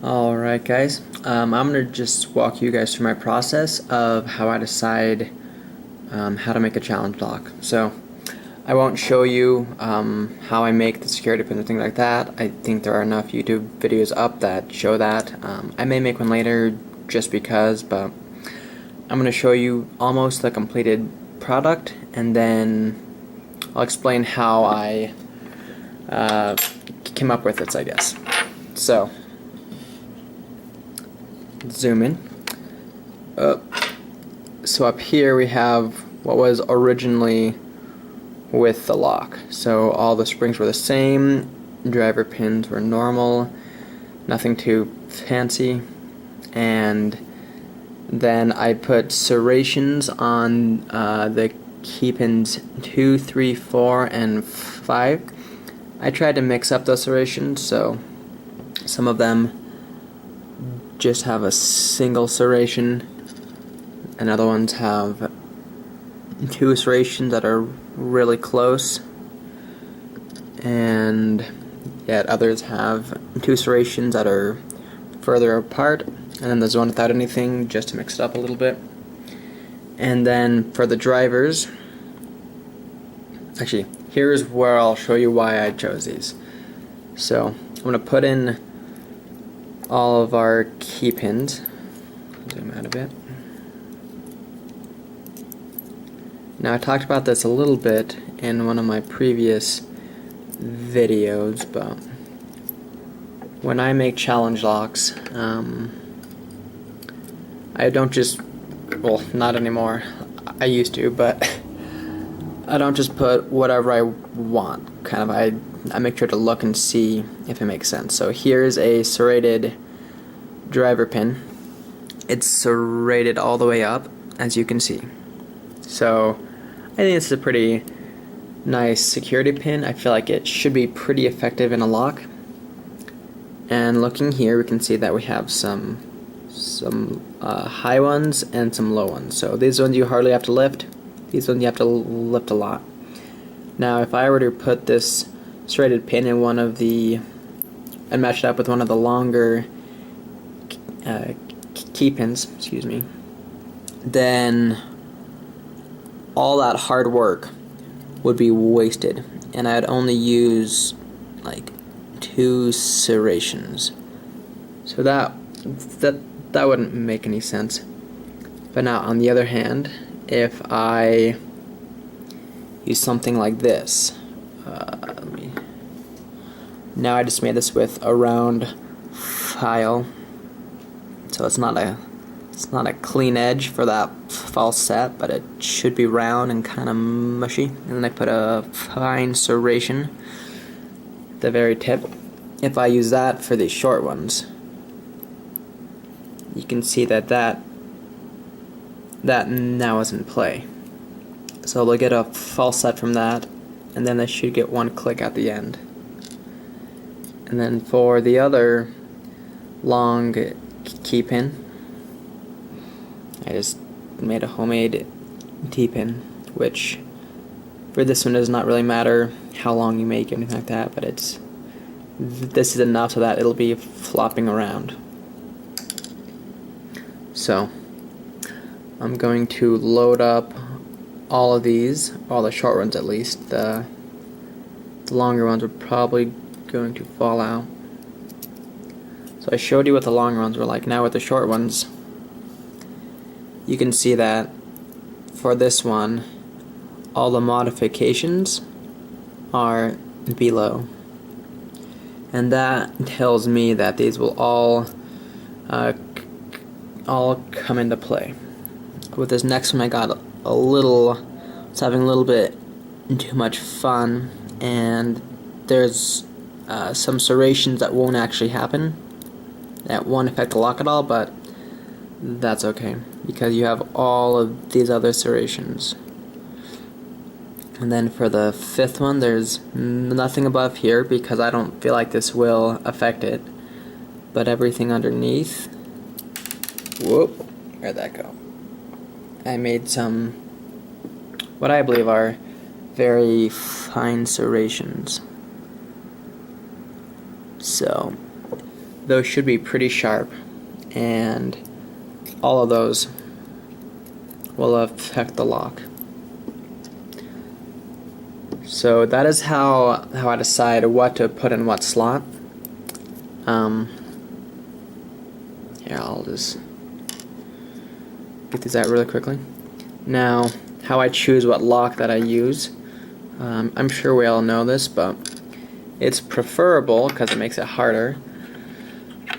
Alright guys, I'm going to just walk you guys through my process of how I decide how to make a challenge lock. So I won't show you how I make the security pins or things like that. I think there are enough YouTube videos up that show that. I may make one later just because, but I'm going to show you almost the completed product, and then I'll explain how I came up with it, I guess. So zoom in. So up here we have what was originally with the lock. So all the springs were the same, driver pins were normal, nothing too fancy, and then I put serrations on the key pins 2, 3, 4, and 5. I tried to mix up those serrations, so some of them just have a single serration, and other ones have 2 serrations that are really close, and yet others have 2 serrations that are further apart, and then there's one without anything just to mix it up a little bit. And then for the drivers, actually here's where I'll show you why I chose these. So I'm going to put in all of our key pins. Zoom out a bit. Now I talked about this a little bit in one of my previous videos, but when I make challenge locks, I don't just, well, not anymore, I used to, but I don't just put whatever I want. Kind of, I make sure to look and see if it makes sense. So here's a serrated driver pin. It's serrated all the way up, as you can see. So I think it's a pretty nice security pin. I feel like it should be pretty effective in a lock. And looking here, we can see that we have some high ones and some low ones. So these ones you hardly have to lift. These ones you have to lift a lot. Now if I were to put this serrated pin in one of the, and match it up with one of the longer key pins, excuse me, then all that hard work would be wasted, and I'd only use like 2 serrations. So that wouldn't make any sense. But now on the other hand, if I use something like this, now I just made this with a round file, so it's not a clean edge for that false set, but it should be round and kind of mushy. And then I put a fine serration at the very tip. If I use that for these short ones, you can see that now is in play. So they'll get a false set from that, and then they should get 1 click at the end. And then for the other long key pin, I just made a homemade T-pin, which for this one does not really matter how long you make it, anything like that, but this is enough so that it'll be flopping around. So I'm going to load up all of these, all the short ones at least. The longer ones are probably going to fall out. So I showed you what the longer ones were like. Now with the short ones, you can see that for this one, all the modifications are below. And that tells me that these will all come into play. With this next one, I was having a little bit too much fun, and there's some serrations that won't actually happen, that won't affect the lock at all, but that's okay, because you have all of these other serrations. And then for the 5th one, there's nothing above here because I don't feel like this will affect it, but everything underneath, whoop, where'd that go? I made some, what I believe are very fine serrations. So those should be pretty sharp, and all of those will affect the lock. So that is how I decide what to put in what slot. Here, I'll just get these out really quickly. Now, how I choose what lock that I use. I'm sure we all know this, but it's preferable, because it makes it harder,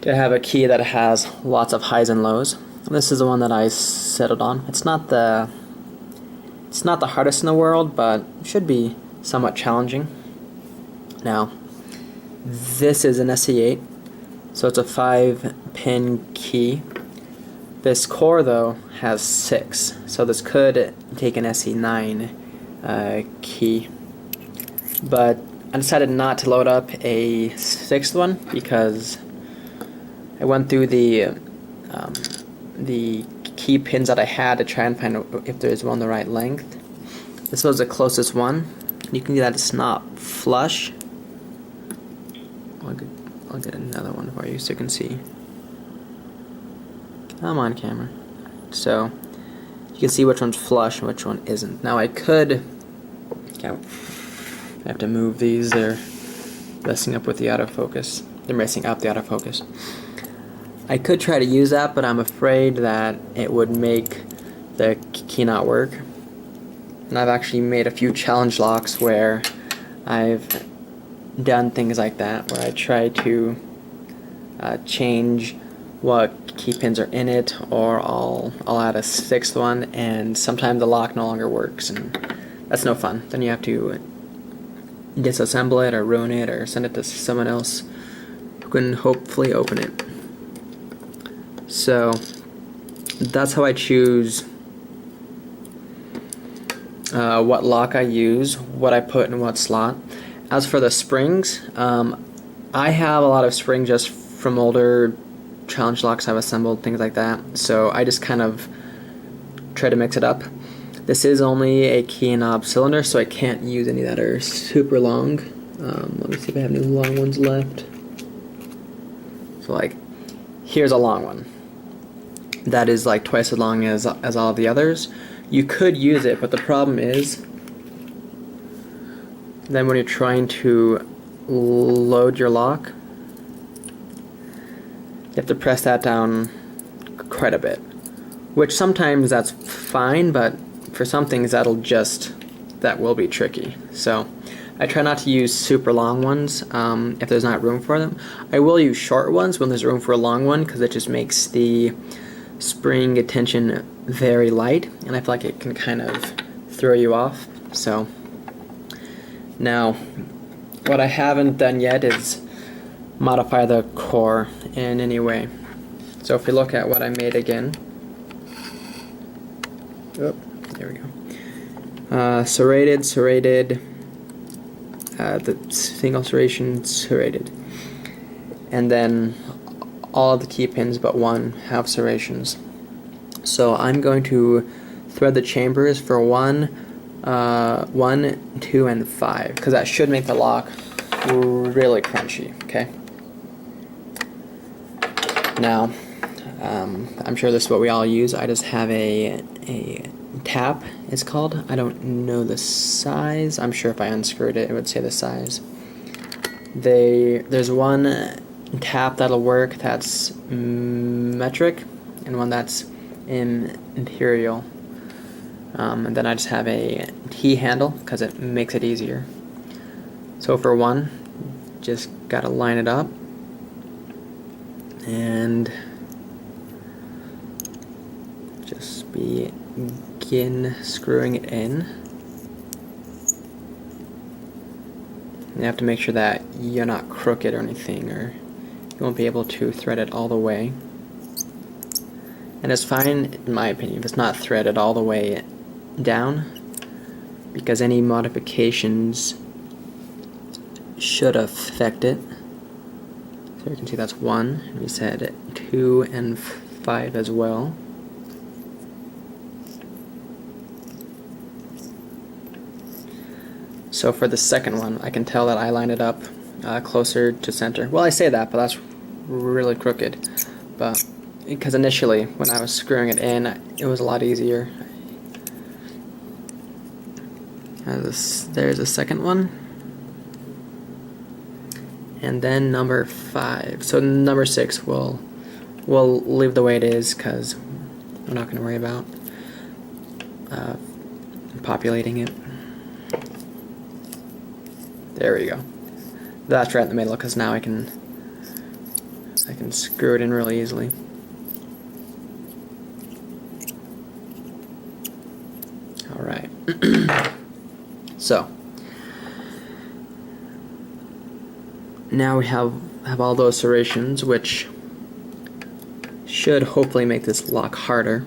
to have a key that has lots of highs and lows. This is the one that I settled on. It's not the hardest in the world, but it should be somewhat challenging. Now, this is an SE8, so it's a 5-pin key. This core, though, has 6, so this could take an SE9 key. But I decided not to load up a 6th one because I went through the key pins that I had to try and find if there's one the right length. This was the closest one. You can see that it's not flush. I'll get another one for you so you can see. I'm on camera. So you can see which one's flush and which one isn't. Now I could, I have to move these, they're messing up with the autofocus. They're messing up the autofocus. I could try to use that, but I'm afraid that it would make the key not work. And I've actually made a few challenge locks where I've done things like that, where I try to change what key pins are in it, or I'll add a 6th one, and sometimes the lock no longer works, and that's no fun. Then you have to disassemble it or ruin it or send it to someone else who can hopefully open it. So that's how I choose what lock I use, what I put in what slot. As for the springs, I have a lot of springs just from older challenge locks I've assembled, things like that, so I just kind of try to mix it up. This is only a key and knob cylinder, so I can't use any that are super long. Let me see if I have any long ones left. So like, here's a long one that is like twice as long as all of the others. You could use it, but the problem is then when you're trying to load your lock, you have to press that down quite a bit, which sometimes that's fine, but for some things that will be tricky. So I try not to use super long ones if there's not room for them. I will use short ones when there's room for a long one, because it just makes the spring tension very light, and I feel like it can kind of throw you off. So now, what I haven't done yet is modify the core in any way. So if we look at what I made again, oh, there we go. Serrated, the single serration, serrated, and then all of the key pins but one have serrations. So I'm going to thread the chambers for 1, 2, and 5, because that should make the lock really crunchy. Okay. Now, I'm sure this is what we all use. I just have a tap, it's called. I don't know the size. I'm sure if I unscrewed it, it would say the size. There's one tap that'll work that's metric, and one that's imperial. And then I just have a T handle because it makes it easier. So for one, just gotta line it up and just begin screwing it in. You have to make sure that you're not crooked or anything, or you won't be able to thread it all the way. And it's fine, in my opinion, if it's not threaded all the way down, because any modifications should affect it. So you can see that's 1, and we said 2 and 5 as well. So for the second one, I can tell that I lined it up closer to center. Well, I say that, but that's really crooked, but because initially when I was screwing it in, it was a lot easier. There's a second one, and then number 5. So number 6 we'll leave the way it is because we're not going to worry about populating it. There we go. That's right in the middle because now I can screw it in really easily. All right. So now we have all those serrations, which should hopefully make this lock harder.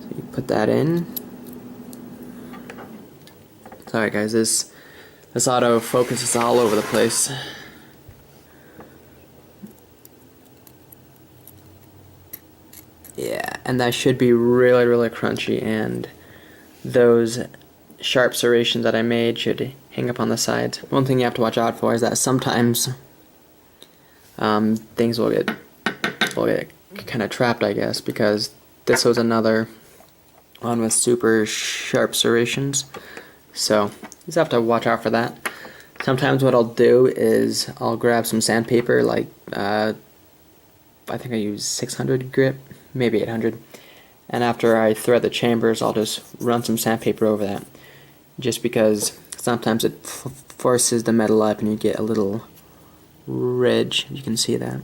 So you put that in. Sorry guys, this autofocus is all over the place. Yeah, and that should be really, really crunchy, and those sharp serrations that I made should hang up on the sides. One thing you have to watch out for is that sometimes things will get kind of trapped, I guess, because this was another one with super sharp serrations. So you just have to watch out for that. Sometimes what I'll do is I'll grab some sandpaper, like I think I use 600 grit, maybe 800, and after I thread the chambers I'll just run some sandpaper over that, just because sometimes it forces the metal up and you get a little ridge. You can see that.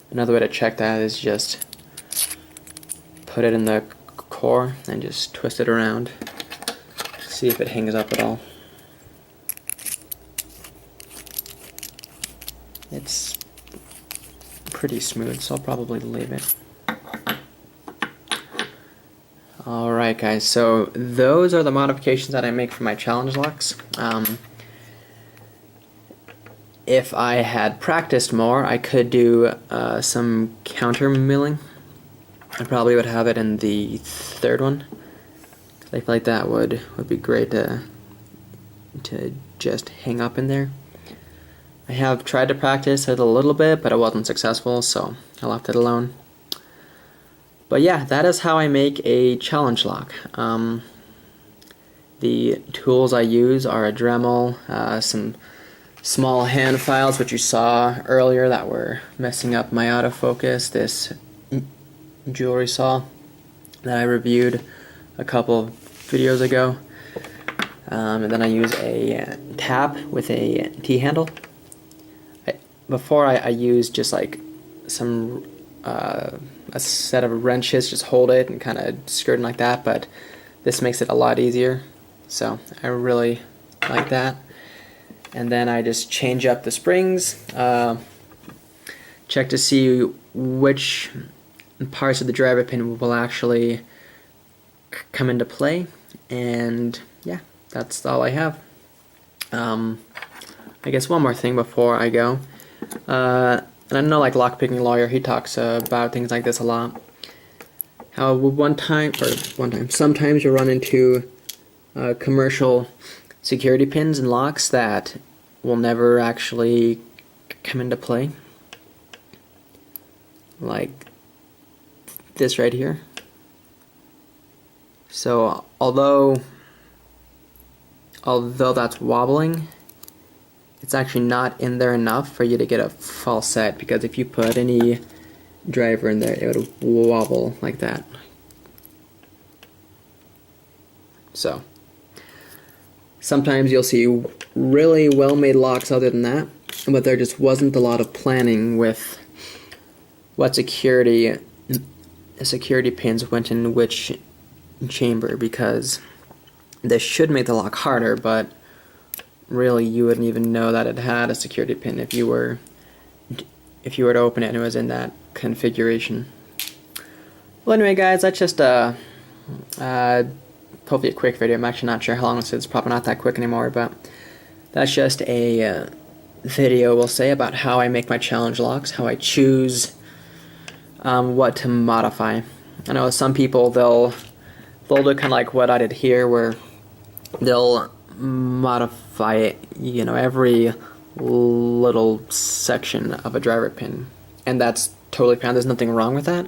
Another way to check that is just put it in the core and just twist it around, see if it hangs up at all. It's pretty smooth, so I'll probably leave it. Alright guys, so those are the modifications that I make for my challenge locks. If I had practiced more, I could do some counter milling. I probably would have it in the third one. I feel like that would be great to just hang up in there. I have tried to practice it a little bit, but it wasn't successful, so I left it alone. But yeah, that is how I make a challenge lock. The tools I use are a Dremel, some small hand files, which you saw earlier that were messing up my autofocus, this jewelry saw that I reviewed a couple of videos ago, and then I use a tap with a T-handle. Before I used just like some a set of wrenches, just hold it and kind of skirting like that, but this makes it a lot easier, so I really like that. And then I just change up the springs, check to see which parts of the driver pin will actually come into play, and yeah, that's all I have. I guess one more thing before I go. And I know, like Lockpicking Lawyer, he talks about things like this a lot. How sometimes you run into commercial security pins and locks that will never actually come into play. Like this right here. So although that's wobbling, it's actually not in there enough for you to get a false set, because if you put any driver in there, it would wobble like that. So sometimes you'll see really well-made locks other than that, but there just wasn't a lot of planning with what security pins went in which chamber, because this should make the lock harder, but really you wouldn't even know that it had a security pin if you were to open it and it was in that configuration. Well, anyway guys, that's just hopefully a quick video. I'm actually not sure how long this is. It's probably not that quick anymore, but that's just a video, we'll say, about how I make my challenge locks, how I choose what to modify. I know some people, they'll do kind of like what I did here, where they'll modify, every little section of a driver pin, and that's totally fine. There's nothing wrong with that,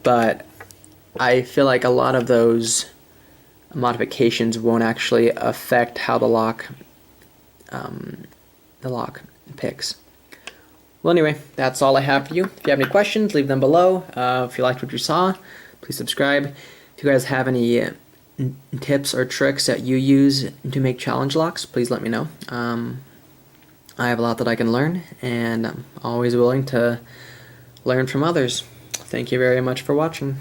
but I feel like a lot of those modifications won't actually affect how the lock picks. Well, anyway, that's all I have for you. If you have any questions, leave them below. If you liked what you saw, please subscribe. If you guys have any tips or tricks that you use to make challenge locks, please let me know. I have a lot that I can learn, and I'm always willing to learn from others. Thank you very much for watching.